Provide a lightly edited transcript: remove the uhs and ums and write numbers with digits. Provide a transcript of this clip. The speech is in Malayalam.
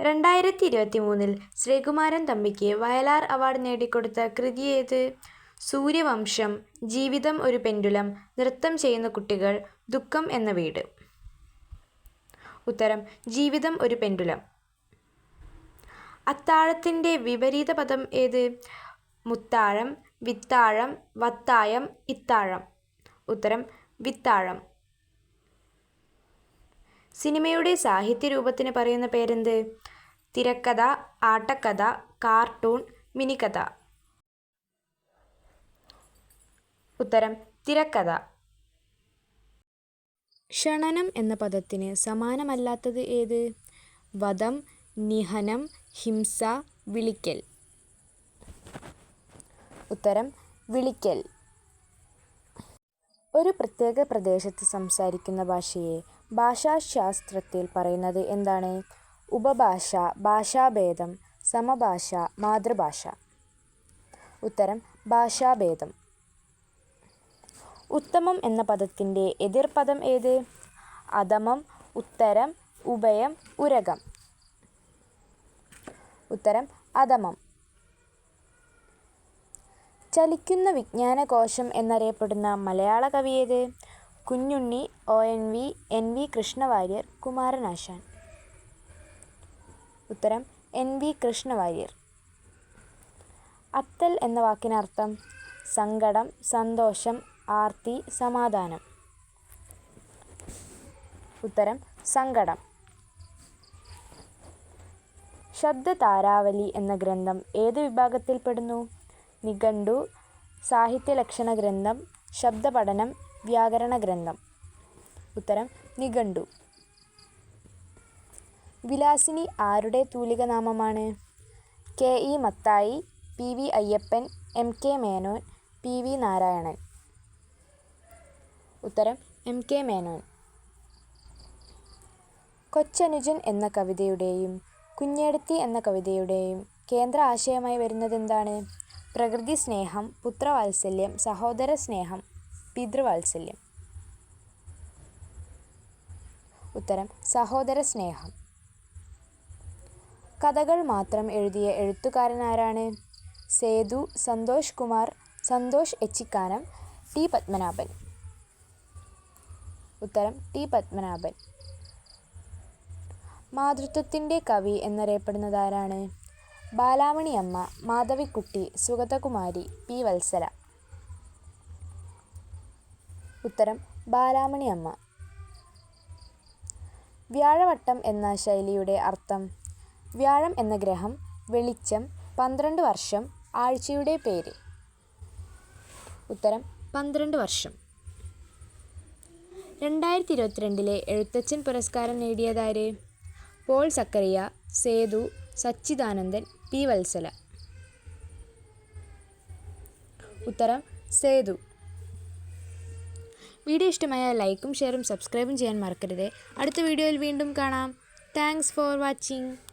2023 ശ്രീകുമാരൻ തമ്പിക്ക് വയലാർ അവാർഡ് നേടിക്കൊടുത്ത കൃതി ഏത്? സൂര്യവംശം, ജീവിതം ഒരു പെൻഡുലം, നൃത്തം ചെയ്യുന്ന കുട്ടികൾ, ദുഃഖം എന്ന വീട്. ഉത്തരം ജീവിതം ഒരു പെൻഡുലം. അത്താഴത്തിൻ്റെ വിപരീത പദം ഏത്? മുത്താഴം, വിത്താഴം, വത്തായം, ഇത്താഴം. ഉത്തരം വിത്താഴം. സിനിമയുടെ സാഹിത്യരൂപത്തിന് പറയുന്ന പേരെന്ത്? തിരക്കഥ, ആട്ടക്കഥ, കാർട്ടൂൺ, മിനിക്കഥ. ഉത്തരം തിരക്കഥ. ഷണനം എന്ന പദത്തിന് സമാനമല്ലാത്തത് ഏത്? വധം, നിഹനം, ഹിംസ, വിളിക്കൽ. ഉത്തരം വിളിക്കൽ. ഒരു പ്രത്യേക പ്രദേശത്ത് സംസാരിക്കുന്ന ഭാഷയെ ഭാഷാശാസ്ത്രത്തിൽ പറയുന്നത് എന്താണ്? ഉപഭാഷ, ഭാഷാഭേദം, സമഭാഷ, മാതൃഭാഷ. ഉത്തരം ഭാഷാഭേദം. ഉത്തമം എന്ന പദത്തിൻ്റെ എതിർപദം ഏത്? അധമം, ഉത്തരം, ഉഭയം, ഉരകം. ഉത്തരം അധമം. ചലിക്കുന്ന വിജ്ഞാനകോശം എന്നറിയപ്പെടുന്ന മലയാള കവി ഏത്? Kunjunni, ONV, NV Krishna Warrier, Kumaranasan. ഉത്തരം NV കൃഷ്ണവാര്യർ. അത്തൽ എന്ന വാക്കിനർത്ഥം? സങ്കടം, സന്തോഷം, ആർത്തി, സമാധാനം. ഉത്തരം സങ്കടം. ശബ്ദതാരാവലി എന്ന ഗ്രന്ഥം ഏത് വിഭാഗത്തിൽപ്പെടുന്നു? നിഘണ്ടു, സാഹിത്യലക്ഷണ ഗ്രന്ഥം, ശബ്ദപഠനം, വ്യാകരണ ഗ്രന്ഥം. ഉത്തരം നിഘണ്ടു. വിലാസിനി ആരുടെ തൂലികാനാമമാണ്? KE Mathai, PV Ayyappan, MK Menon, PV Narayanan. ഉത്തരം MK മേനോൻ. കൊച്ചനുജൻ എന്ന കവിതയുടെയും കുഞ്ഞേടത്തി എന്ന കവിതയുടെയും കേന്ദ്ര ആശയമായി വരുന്നതെന്താണ്? പ്രകൃതി സ്നേഹം, പുത്രവാത്സല്യം, സഹോദര സ്നേഹം, പിതൃവാത്സല്യം. ഉത്തരം സഹോദര സ്നേഹം. കഥകൾ മാത്രം എഴുതിയ എഴുത്തുകാരൻ ആരാണ്? സേതു, സന്തോഷ് കുമാർ, സന്തോഷ് എച്ചിക്കാനം, T പത്മനാഭൻ. ഉത്തരം T പത്മനാഭൻ. മാതൃത്വത്തിൻ്റെ കവി എന്നറിയപ്പെടുന്നതാരാണ്? ബാലാമണിയമ്മ, മാധവിക്കുട്ടി, സുഗതകുമാരി, P വത്സല. ഉത്തരം ബാലാമണിയമ്മ. വ്യാഴവട്ടം എന്ന ശൈലിയുടെ അർത്ഥം? വ്യാഴം എന്ന ഗ്രഹം, വെളിച്ചം, 12 വർഷം, ആഴ്ചയുടെ പേര്. ഉത്തരം 12 വർഷം. 2022 എഴുത്തച്ഛൻ പുരസ്കാരം നേടിയതാര്? Paul Zacharia, Sethu, Sachidanandan, P Valsala. ഉത്തരം സേതു. വീഡിയോ ഇഷ്ടമായ ലൈക്കും ഷെയറും സബ്സ്ക്രൈബും ചെയ്യാൻ മറക്കരുത്. അടുത്ത വീഡിയോയിൽ വീണ്ടും കാണാം. Thanks for watching.